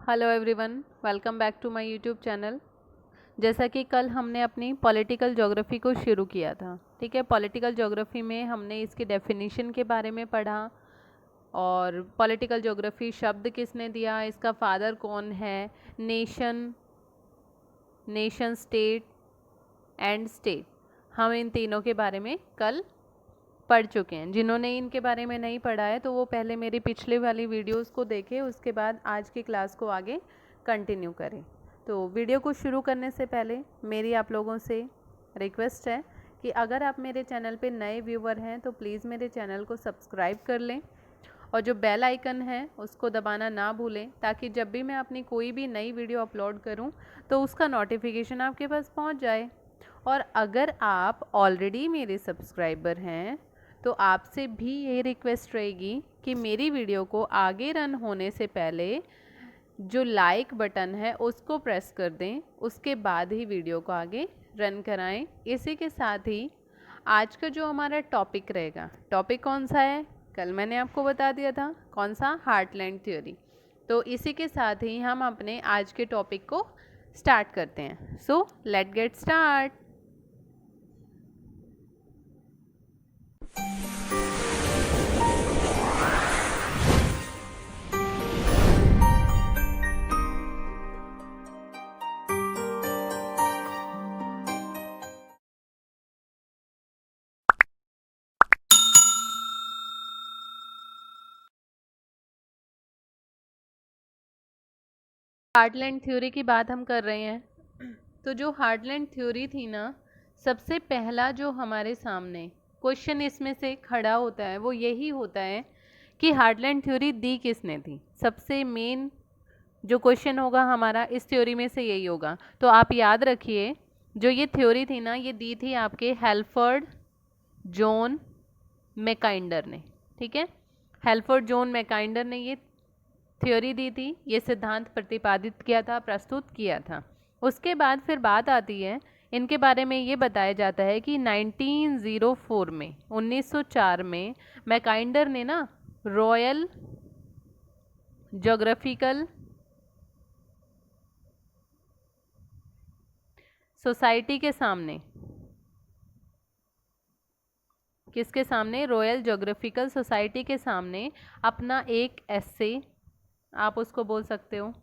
Hello everyone, welcome back to my YouTube channel. जैसा कि कल हमने अपनी पॉलिटिकल ज्योग्राफी को शुरू किया था, ठीक है। पॉलिटिकल ज्योग्राफी में हमने इसकी डेफिनेशन के बारे में पढ़ा और पॉलिटिकल ज्योग्राफी शब्द किसने दिया, इसका फादर कौन है, नेशन, स्टेट एंड स्टेट, हम इन तीनों के बारे में कल पढ़ चुके हैं। जिन्होंने इनके बारे में नहीं पढ़ा है तो वो पहले मेरी पिछले वाली वीडियोस को देखें, उसके बाद आज की क्लास को आगे कंटिन्यू करें। तो वीडियो को शुरू करने से पहले मेरी आप लोगों से रिक्वेस्ट है कि अगर आप मेरे चैनल पे नए व्यूवर हैं तो प्लीज़ मेरे चैनल को सब्सक्राइब कर लें और जो बेल आइकन है उसको दबाना ना भूलें, ताकि जब भी मैं अपनी कोई भी नई वीडियो अपलोड करूं तो उसका नोटिफिकेशन आपके पास पहुंच जाए। और अगर आप ऑलरेडी मेरे सब्सक्राइबर हैं तो आपसे भी ये रिक्वेस्ट रहेगी कि मेरी वीडियो को आगे रन होने से पहले जो लाइक बटन है उसको प्रेस कर दें, उसके बाद ही वीडियो को आगे रन कराएं। इसी के साथ ही आज का जो हमारा टॉपिक रहेगा, टॉपिक कौन सा है, कल मैंने आपको बता दिया था, कौन सा, हार्टलैंड थ्योरी। तो इसी के साथ ही हम अपने आज के टॉपिक को स्टार्ट करते हैं। So let get start. Heartland theory की बात हम कर रहे हैं। तो जो हार्टलैंड थ्योरी थी ना, सबसे पहला जो हमारे सामने क्वेश्चन इसमें से खड़ा होता है वो यही होता है कि हार्टलैंड थ्योरी दी किसने थी। सबसे मेन जो क्वेश्चन होगा हमारा इस थ्योरी में से यही होगा। तो आप याद रखिए, जो ये थ्योरी थी ना, ये दी थी आपके हेल्फर्ड जॉन मैकाइंडर ने, ठीक है। हेल्फर्ड जॉन मैकाइंडर ने ये थ्योरी दी थी, ये सिद्धांत प्रतिपादित किया था, प्रस्तुत किया था। उसके बाद फिर बात आती है, इनके बारे में ये बताया जाता है कि 1904 में 1904 में मैकाइंडर ने ना रॉयल ज्योग्राफिकल सोसाइटी के सामने, किसके सामने, रॉयल ज्योग्राफिकल सोसाइटी के सामने अपना एक एस्से, आप उसको बोल सकते हो,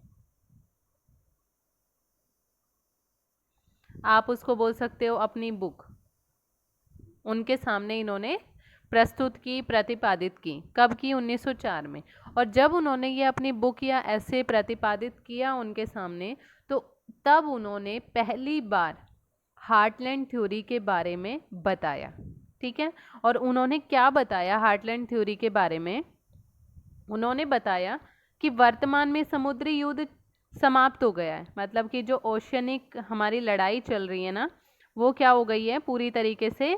आप उसको बोल सकते हो अपनी बुक, उनके सामने इन्होंने प्रस्तुत की, प्रतिपादित की। कब की? 1904 में। और जब उन्होंने ये अपनी बुक या ऐसे प्रतिपादित किया उनके सामने, तो तब उन्होंने पहली बार हार्टलैंड थ्योरी के बारे में बताया, ठीक है। और उन्होंने क्या बताया हार्टलैंड थ्योरी के बारे में? उन्होंने बताया कि वर्तमान में समुद्री युद्ध समाप्त हो गया है, मतलब कि जो ओशियनिक हमारी लड़ाई चल रही है ना, वो क्या हो गई है, पूरी तरीके से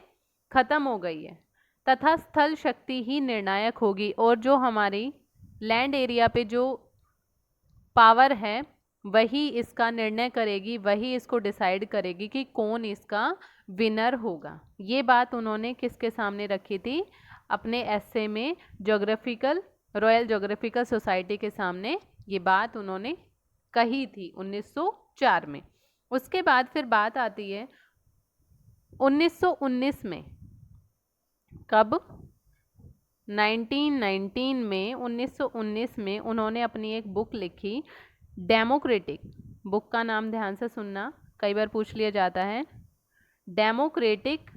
खत्म हो गई है, तथा स्थल शक्ति ही निर्णायक होगी। और जो हमारी लैंड एरिया पे जो पावर है वही इसका निर्णय करेगी, वही इसको डिसाइड करेगी कि कौन इसका विनर होगा। ये बात उन्होंने किसके सामने रखी थी? अपने एस्से में ज्योग्राफिकल, रॉयल ज्योग्राफिकल सोसाइटी के सामने ये बात उन्होंने कही थी 1904 में। उसके बाद फिर बात आती है 1919 में। कब? 1919 में, 1919 में उन्होंने अपनी एक बुक लिखी, डेमोक्रेटिक। बुक का नाम ध्यान से सुनना, कई बार पूछ लिया जाता है। Democratic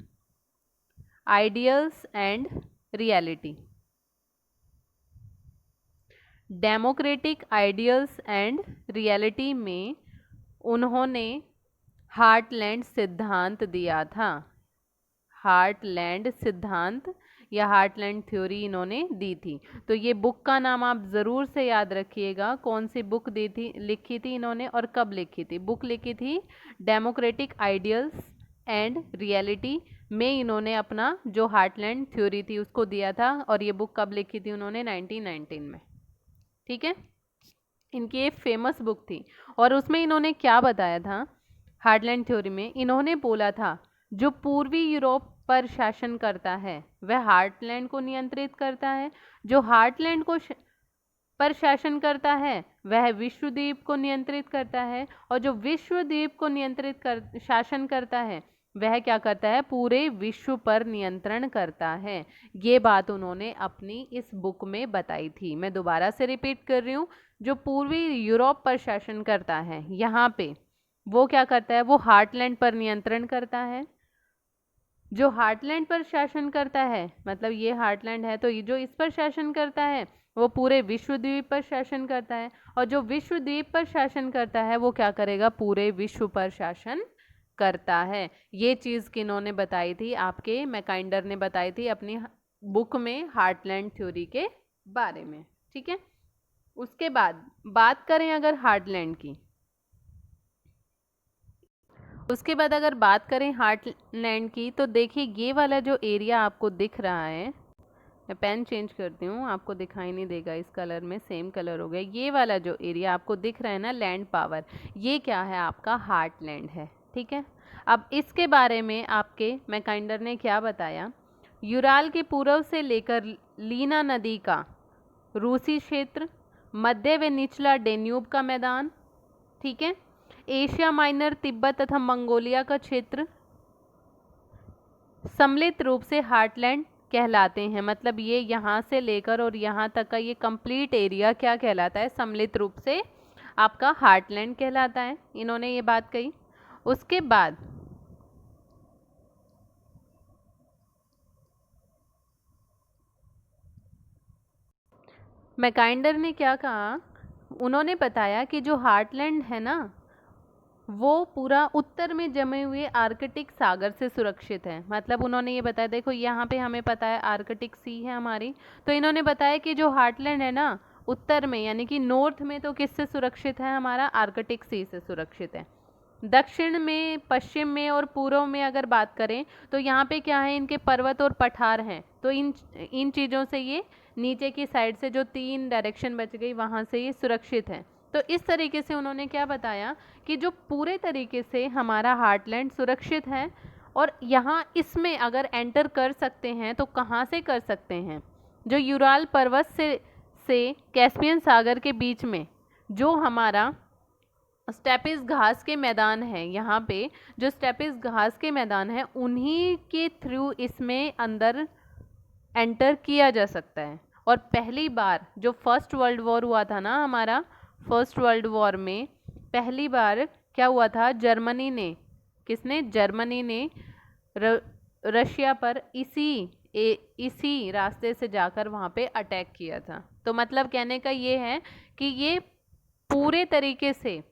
ideals and reality. Democratic ideals and reality में उन्होंने हार्टलैंड सिद्धांत दिया था। हार्टलैंड सिद्धांत या हार्टलैंड थ्योरी इन्होंने दी थी। तो ये बुक का नाम आप ज़रूर से याद रखिएगा, कौन सी बुक दी थी, लिखी थी इन्होंने और कब लिखी थी। बुक लिखी थी डेमोक्रेटिक आइडियल्स एंड रियलिटी में, इन्होंने अपना जो हार्टलैंड थ्योरी थी उसको दिया था। और ये बुक कब लिखी थी उन्होंने? 1919 में, ठीक है। इनकी एक फेमस बुक थी और उसमें इन्होंने क्या बताया था? हार्टलैंड थ्योरी में इन्होंने बोला था, जो पूर्वी यूरोप पर शासन करता है वह हार्टलैंड को नियंत्रित करता है, जो हार्टलैंड को पर शासन करता है वह विश्वद्वीप को नियंत्रित करता है, और जो विश्वद्वीप को शासन करता है वह क्या करता है, पूरे विश्व पर नियंत्रण करता है। ये बात उन्होंने अपनी इस बुक में बताई थी। मैं दोबारा से रिपीट कर रही हूँ, जो पूर्वी यूरोप पर शासन करता है यहाँ पे, वो क्या करता है, वो हार्टलैंड पर नियंत्रण करता है। जो हार्टलैंड पर शासन करता है, मतलब ये हार्टलैंड है, तो ये जो इस पर शासन करता है वो पूरे विश्वद्वीप पर शासन करता है, और जो विश्वद्वीप पर शासन करता है वो क्या करेगा, पूरे विश्व पर शासन करता है। ये चीज़ किन्होंने बताई थी, आपके मैकाइंडर ने बताई थी अपनी बुक में हार्टलैंड थ्योरी के बारे में। ठीक है, उसके बाद बात करें अगर हार्टलैंड की, उसके बाद अगर बात करें हार्टलैंड की, तो देखिए ये वाला जो एरिया आपको दिख रहा है, मैं पेन चेंज करती हूँ, आपको दिखाई नहीं देगा इस कलर में, सेम कलर हो गया। ये वाला जो एरिया आपको दिख रहा है ना, लैंड पावर, ये क्या है, आपका हार्टलैंड है। ठीक है, अब इसके बारे में आपके मैकाइंडर ने क्या बताया, यूराल के पूर्व से लेकर लीना नदी का रूसी क्षेत्र, मध्य व निचला डेन्यूब का मैदान, ठीक है, एशिया माइनर, तिब्बत तथा मंगोलिया का क्षेत्र सम्मिलित रूप से हार्टलैंड कहलाते हैं। मतलब ये यहाँ से लेकर और यहाँ तक का ये कंप्लीट एरिया क्या कहलाता है, सम्मिलित रूप से आपका हार्टलैंड कहलाता है। इन्होंने ये बात कही। उसके बाद मैकाइंडर ने क्या कहा, उन्होंने बताया कि जो हार्टलैंड है ना, वो पूरा उत्तर में जमे हुए आर्कटिक सागर से सुरक्षित है। मतलब उन्होंने ये बताया, देखो यहाँ पे हमें पता है आर्कटिक सी है हमारी, तो इन्होंने बताया कि जो हार्टलैंड है ना, उत्तर में यानी कि नॉर्थ में तो किससे सुरक्षित है, हमारा आर्कटिक सी से सुरक्षित है। दक्षिण में, पश्चिम में और पूर्व में अगर बात करें तो यहाँ पे क्या है, इनके पर्वत और पठार हैं, तो इन चीज़ों से ये नीचे की साइड से जो 3 डायरेक्शन बच गई वहाँ से ये सुरक्षित है। तो इस तरीके से उन्होंने क्या बताया कि जो पूरे तरीके से हमारा हार्टलैंड सुरक्षित है, और यहाँ इसमें अगर एंटर कर सकते हैं तो कहाँ से कर सकते हैं, जो यूराल पर्वत से कैस्पियन सागर के बीच में जो हमारा स्टेपिस घास के मैदान है, यहाँ पे जो स्टेपिस घास के मैदान है उन्हीं के थ्रू इसमें अंदर एंटर किया जा सकता है। और पहली बार जो फर्स्ट वर्ल्ड वॉर हुआ था ना हमारा, फर्स्ट वर्ल्ड वॉर में पहली बार क्या हुआ था, जर्मनी ने, किसने, जर्मनी ने रशिया पर इसी रास्ते से जाकर वहाँ पे अटैक किया था। तो मतलब कहने का ये है कि ये पूरे तरीके से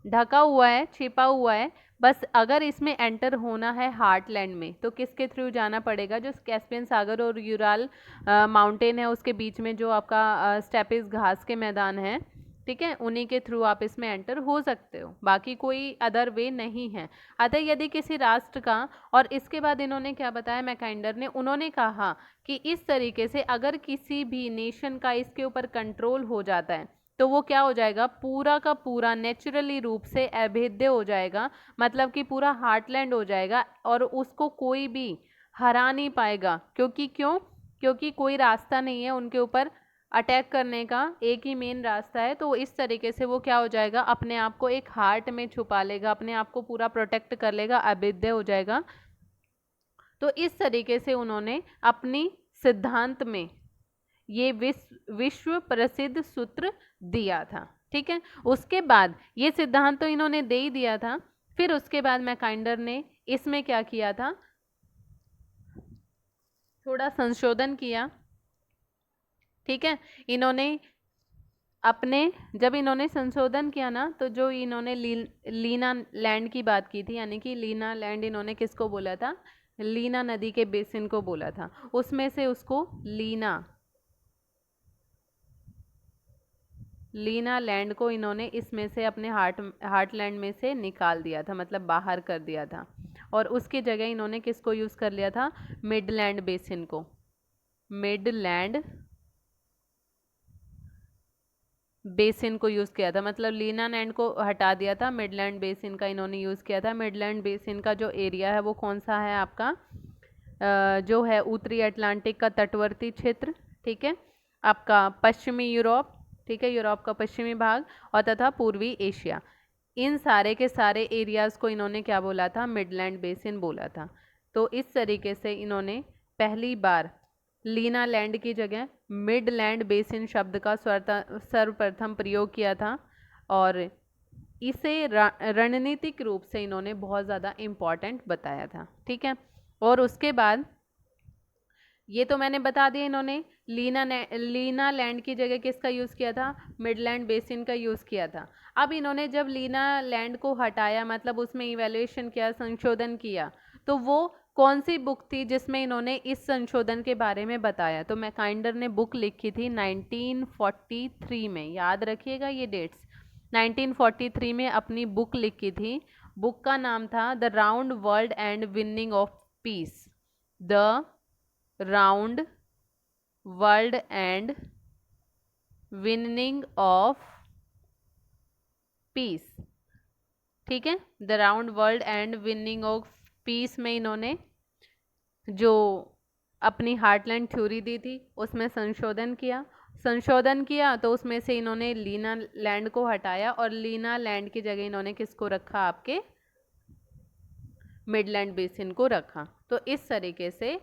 ढका हुआ है, छिपा हुआ है, बस अगर इसमें एंटर होना है हार्टलैंड में तो किसके थ्रू जाना पड़ेगा, जो कैस्पियन सागर और यूराल माउंटेन है उसके बीच में जो आपका स्टेपिस घास के मैदान है, ठीक है, उन्हीं के थ्रू आप इसमें एंटर हो सकते हो, बाकी कोई अदर वे नहीं है। अतः यदि किसी राष्ट्र का, और इसके बाद इन्होंने क्या बताया मैकाइंडर ने, उन्होंने कहा कि इस तरीके से अगर किसी भी नेशन का इसके ऊपर कंट्रोल हो जाता है तो वो क्या हो जाएगा, पूरा का पूरा नेचुरली रूप से अभेद्य हो जाएगा, मतलब कि पूरा हार्टलैंड हो जाएगा और उसको कोई भी हरा नहीं पाएगा। क्योंकि कोई रास्ता नहीं है उनके ऊपर अटैक करने का, एक ही मेन रास्ता है। तो इस तरीके से वो क्या हो जाएगा, अपने आप को एक हार्ट में छुपा लेगा, अपने आप को पूरा प्रोटेक्ट कर लेगा, अभेद्य हो जाएगा। तो इस तरीके से उन्होंने अपनी सिद्धांत में ये विश्व प्रसिद्ध सूत्र दिया था। ठीक है, उसके बाद ये सिद्धांत तो इन्होंने दे ही दिया था, फिर उसके बाद मैकाइंडर ने इसमें क्या किया था, थोड़ा संशोधन किया। ठीक है, जब इन्होंने संशोधन किया ना, तो जो इन्होंने लीना लैंड की बात की थी, यानी कि लीना लैंड इन्होंने किसको बोला था, लीना नदी के बेसिन को बोला था, उसमें से उसको लीना लैंड को इन्होंने इसमें से अपने हार्टलैंड में से निकाल दिया था, मतलब बाहर कर दिया था, और उसकी जगह इन्होंने किसको यूज़ कर लिया था, मिडलैंड बेसिन को, मिडलैंड बेसिन को यूज़ किया था। मतलब लीना लैंड को हटा दिया था, मिडलैंड बेसिन का इन्होंने यूज़ किया था। मिडलैंड बेसिन का जो एरिया है वो कौन सा है आपका, जो है उत्तरी अटलांटिक का तटवर्ती क्षेत्र, ठीक है, आपका पश्चिमी यूरोप, ठीक है, यूरोप का पश्चिमी भाग और तथा पूर्वी एशिया, इन सारे के सारे एरियाज़ को इन्होंने क्या बोला था, मिडलैंड बेसिन बोला था। तो इस तरीके से इन्होंने पहली बार लीना लैंड की जगह मिडलैंड बेसिन शब्द का सर्वप्रथम प्रयोग किया था और इसे रणनीतिक रूप से इन्होंने बहुत ज़्यादा इम्पॉर्टेंट बताया था। ठीक है, और उसके बाद ये तो मैंने बता दिया, इन्होंने लीना लैंड की जगह किसका यूज़ किया था, मिडलैंड बेसिन का यूज़ किया था। अब इन्होंने जब लीना लैंड को हटाया, मतलब उसमें इवैल्यूएशन किया, संशोधन किया, तो वो कौन सी बुक थी जिसमें इन्होंने इस संशोधन के बारे में बताया? तो मैकाइंडर ने बुक लिखी थी 1943 में, याद रखिएगा ये डेट्स। 1943 में अपनी बुक लिखी थी। बुक का नाम था the round world and winning of peace, the round world and winning of peace. ठीक है, the round world and winning of peace में इन्होंने जो अपनी हार्टलैंड थ्योरी दी थी उसमें संशोधन किया तो उसमें से इन्होंने लीना लैंड को हटाया और लीना लैंड की जगह इन्होंने किसको रखा, आपके मिडलैंड बेसिन को रखा। तो इस तरीके से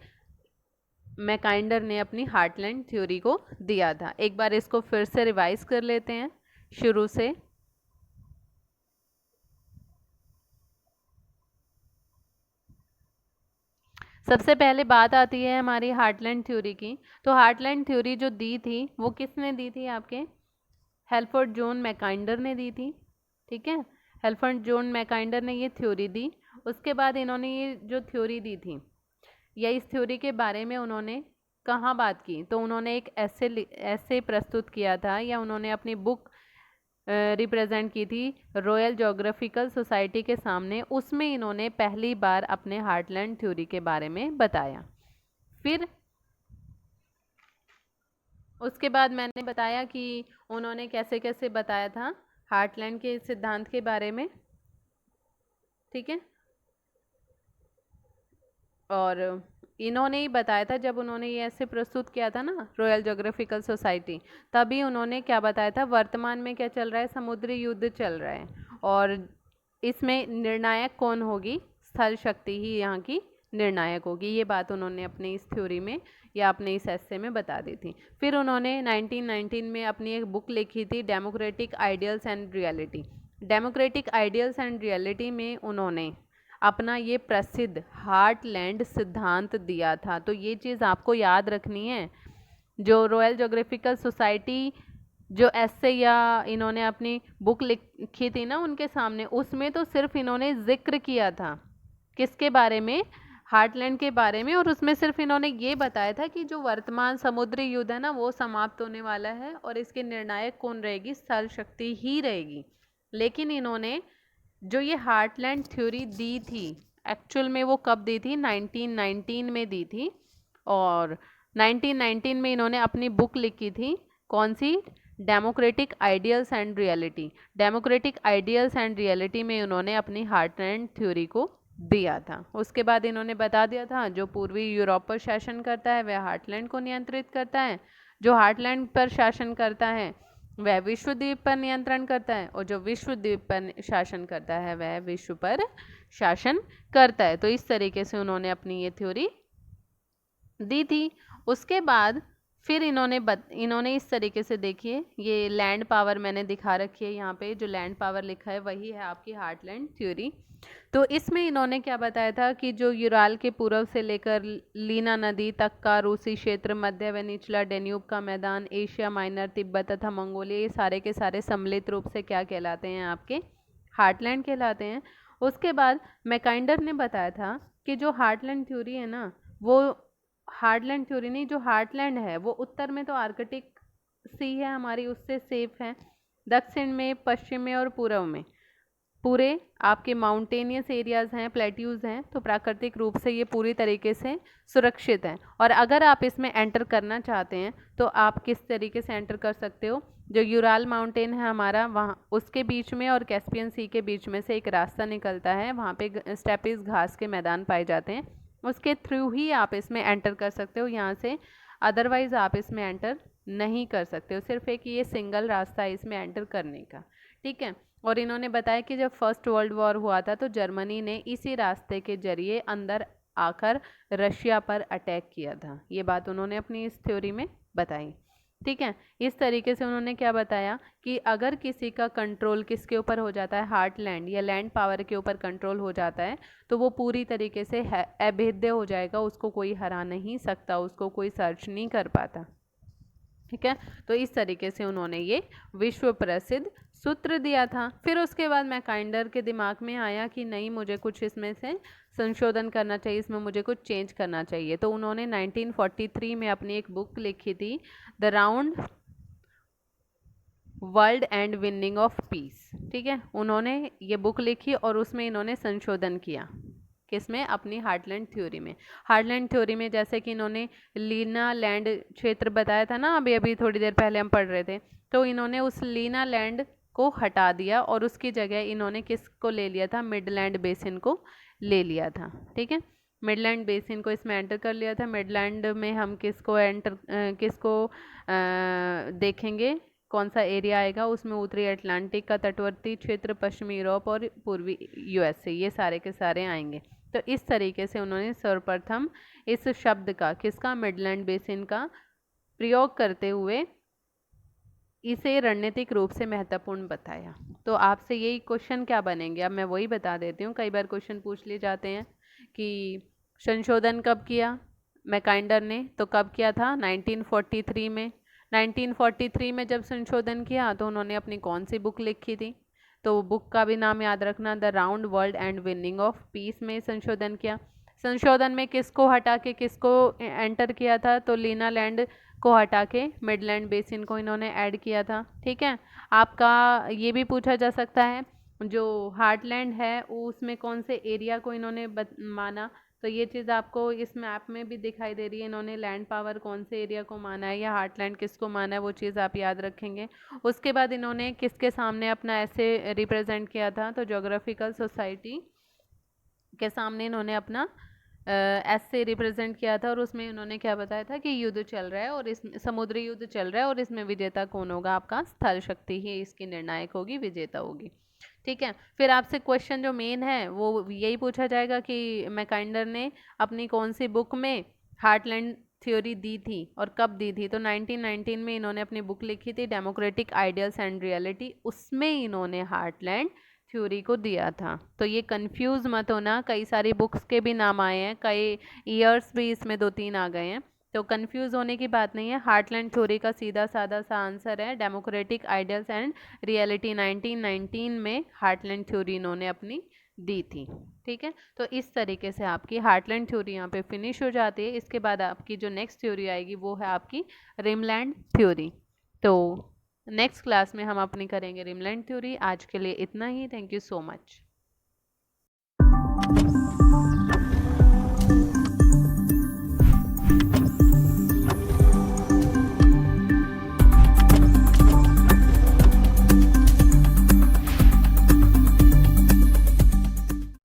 मैकाइंडर ने अपनी हार्टलैंड थ्योरी को दिया था। एक बार इसको फिर से रिवाइज कर लेते हैं शुरू से। सबसे पहले बात आती है हमारी हार्टलैंड थ्योरी की। तो हार्टलैंड थ्योरी जो दी थी वो किसने दी थी, आपके हेल्फर्ड जॉन मैकाइंडर ने दी थी। ठीक है, हेल्फर्ड जॉन मैकाइंडर ने ये थ्योरी दी। उसके बाद इन्होंने ये जो थ्योरी दी थी या इस थ्योरी के बारे में उन्होंने कहाँ बात की, तो उन्होंने एक ऐसे प्रस्तुत किया था या उन्होंने अपनी बुक रिप्रेजेंट की थी रॉयल ज्योग्राफिकल सोसाइटी के सामने। उसमें इन्होंने पहली बार अपने हार्टलैंड थ्योरी के बारे में बताया। फिर उसके बाद मैंने बताया कि उन्होंने कैसे कैसे बताया था हार्टलैंड के सिद्धांत के बारे में। ठीक है, और इन्होंने ही बताया था, जब उन्होंने ये ऐसे प्रस्तुत किया था ना रॉयल ज्योग्राफिकल सोसाइटी, तभी उन्होंने क्या बताया था, वर्तमान में क्या चल रहा है, समुद्री युद्ध चल रहा है और इसमें निर्णायक कौन होगी, स्थल शक्ति ही यहाँ की निर्णायक होगी। ये बात उन्होंने अपने इस थ्योरी में या अपने इस एस्से में बता दी थी। फिर उन्होंने 1919 में अपनी एक बुक लिखी थी democratic ideals and reality. Democratic ideals and reality में उन्होंने अपना ये प्रसिद्ध हार्टलैंड सिद्धांत दिया था। तो ये चीज़ आपको याद रखनी है। जो रॉयल ज्योग्राफिकल सोसाइटी जो एस्से या इन्होंने अपनी बुक लिखी थी ना उनके सामने, उसमें तो सिर्फ इन्होंने जिक्र किया था किसके बारे में, हार्टलैंड के बारे में, और उसमें सिर्फ इन्होंने ये बताया था कि जो वर्तमान समुद्री युद्ध है ना वो समाप्त होने वाला है और इसके निर्णायक कौन रहेगी, स्थल शक्ति ही रहेगी। लेकिन इन्होंने जो ये हार्टलैंड थ्योरी दी थी एक्चुअल में वो कब दी थी, 1919 में दी थी। और 1919 में इन्होंने अपनी बुक लिखी थी, कौन सी, democratic ideals and reality. Democratic ideals and reality में उन्होंने अपनी हार्टलैंड थ्योरी को दिया था। उसके बाद इन्होंने बता दिया था जो पूर्वी यूरोप पर शासन करता है वह हार्टलैंड को नियंत्रित करता है, जो हार्टलैंड पर शासन करता है वह विश्व द्वीप पर नियंत्रण करता है और जो विश्व द्वीप पर शासन करता है वह विश्व पर शासन करता है। तो इस तरीके से उन्होंने अपनी ये थ्योरी दी थी। उसके बाद फिर इन्होंने इस तरीके से, देखिए ये लैंड पावर मैंने दिखा रखी है यहाँ पे, जो लैंड पावर लिखा है वही है आपकी हार्टलैंड थ्योरी। तो इसमें इन्होंने क्या बताया था कि जो यूराल के पूर्व से लेकर लीना नदी तक का रूसी क्षेत्र, मध्य व निचला डेन्यूब का मैदान, एशिया माइनर, तिब्बत तथा मंगोलिया, ये सारे के सारे सम्मिलित रूप से क्या कहलाते हैं, आपके हार्टलैंड कहलाते हैं। उसके बाद मैकाइंडर ने बताया था कि जो हार्टलैंड थ्योरी है ना, वो हार्टलैंड थ्योरी नहीं, जो हार्टलैंड है वो उत्तर में तो आर्कटिक सी है हमारी, उससे सेफ है, दक्षिण में, पश्चिम में और पूर्व में पूरे आपके माउंटेनियस एरियाज़ हैं, प्लेट्यूज़ हैं, तो प्राकृतिक रूप से ये पूरी तरीके से सुरक्षित हैं। और अगर आप इसमें एंटर करना चाहते हैं तो आप किस तरीके से एंटर कर सकते हो, जो यूराल माउंटेन है हमारा, वहाँ उसके बीच में और कैस्पियन सी के बीच में से एक रास्ता निकलता है, वहाँ पे स्टेपीज घास के मैदान पाए जाते हैं, उसके थ्रू ही आप इसमें एंटर कर सकते हो यहाँ से, अदरवाइज़ आप इसमें एंटर नहीं कर सकते हो, सिर्फ एक ये सिंगल रास्ता है इसमें एंटर करने का, ठीक है। और इन्होंने बताया कि जब फर्स्ट वर्ल्ड वॉर हुआ था तो जर्मनी ने इसी रास्ते के जरिए अंदर आकर रशिया पर अटैक किया था, ये बात उन्होंने अपनी इस थ्योरी में बताई, ठीक है। इस तरीके से उन्होंने क्या बताया कि अगर किसी का कंट्रोल किसके ऊपर हो जाता है, हार्टलैंड या लैंड पावर के ऊपर कंट्रोल हो जाता है तो वो पूरी तरीके से अभेद्य हो जाएगा, उसको कोई हरा नहीं सकता, उसको कोई सर्च नहीं कर पाता, ठीक है। तो इस तरीके से उन्होंने ये विश्व प्रसिद्ध सूत्र दिया था। फिर उसके बाद मैकाइंडर के दिमाग में आया कि नहीं, मुझे कुछ इसमें से संशोधन करना चाहिए, इसमें मुझे कुछ चेंज करना चाहिए। तो उन्होंने 1943 में अपनी एक बुक लिखी थी, the round world and winning of peace, ठीक है। उन्होंने ये बुक लिखी और उसमें इन्होंने संशोधन किया, किसमें, अपनी हार्टलैंड थ्योरी में। हार्टलैंड थ्योरी में जैसे कि इन्होंने लीना लैंड क्षेत्र बताया था ना, अभी अभी थोड़ी देर पहले हम पढ़ रहे थे, तो इन्होंने उस लीना लैंड को हटा दिया और उसकी जगह इन्होंने किसको ले लिया था, मिडलैंड बेसिन को ले लिया था, ठीक है। मिडलैंड बेसिन को इसमें एंटर कर लिया था। मिडलैंड में हम किसको देखेंगे, कौन सा एरिया आएगा उसमें, उत्तरी अटलांटिक का तटवर्ती क्षेत्र, पश्चिमी यूरोप और पूर्वी यूएसए, ये सारे के सारे आएंगे। तो इस तरीके से उन्होंने सर्वप्रथम इस शब्द का, किसका, मिडलैंड बेसिन का प्रयोग करते हुए इसे रणनीतिक रूप से महत्वपूर्ण बताया। तो आपसे यही क्वेश्चन क्या बनेंगे, अब मैं वही बता देती हूँ। कई बार क्वेश्चन पूछ लिए जाते हैं कि संशोधन कब किया मैकाइंडर ने, तो कब किया था, 1943 में। 1943 में जब संशोधन किया तो उन्होंने अपनी कौन सी बुक लिखी थी, तो बुक का भी नाम याद रखना, the round world and winning of peace में संशोधन किया। संशोधन में किसको हटा के किसको एंटर किया था, तो लीना लैंड को हटा के मिडलैंड बेसिन को इन्होंने ऐड किया था, ठीक है। आपका ये भी पूछा जा सकता है, जो हार्टलैंड है उसमें कौन से एरिया को इन्होंने माना, तो ये चीज़ आपको इस मैप में भी दिखाई दे रही है, इन्होंने लैंड पावर कौन से एरिया को माना है या हार्टलैंड किसको माना है, वो चीज़ आप याद रखेंगे। उसके बाद इन्होंने किसके सामने अपना ऐसे रिप्रेजेंट किया था, तो ज्योग्राफिकल सोसाइटी के सामने इन्होंने अपना ऐसे रिप्रेजेंट किया था और उसमें उन्होंने क्या बताया था कि युद्ध चल रहा है और इस समुद्री युद्ध चल रहा है और इसमें विजेता कौन होगा, आपका स्थल शक्ति ही इसकी निर्णायक होगी, विजेता होगी, ठीक है। फिर आपसे क्वेश्चन जो मेन है वो यही पूछा जाएगा कि मैकाइंडर ने अपनी कौन सी बुक में हार्टलैंड थ्योरी दी थी और कब दी थी, तो 1919 में इन्होंने अपनी बुक लिखी थी, डेमोक्रेटिक आइडियल्स एंड रियलिटी, उसमें इन्होंने हार्टलैंड थ्योरी को दिया था। तो ये कंफ्यूज मत होना, कई सारी बुक्स के भी नाम आए हैं, कई ईयर्स भी इसमें 2-3 आ गए हैं, तो कंफ्यूज होने की बात नहीं है। हार्टलैंड थ्योरी का सीधा साधा सा आंसर है डेमोक्रेटिक आइडियल्स एंड रियलिटी, 1919 में हार्टलैंड थ्योरी इन्होंने अपनी दी थी, ठीक है। तो इस तरीके से आपकी हार्टलैंड थ्योरी यहाँ पे फिनिश हो जाती है। इसके बाद आपकी जो नेक्स्ट थ्योरी आएगी वो है आपकी रिमलैंड थ्योरी। तो नेक्स्ट क्लास में हम अपनी करेंगे रिमलैंड थ्योरी। आज के लिए इतना ही, थैंक यू सो मच।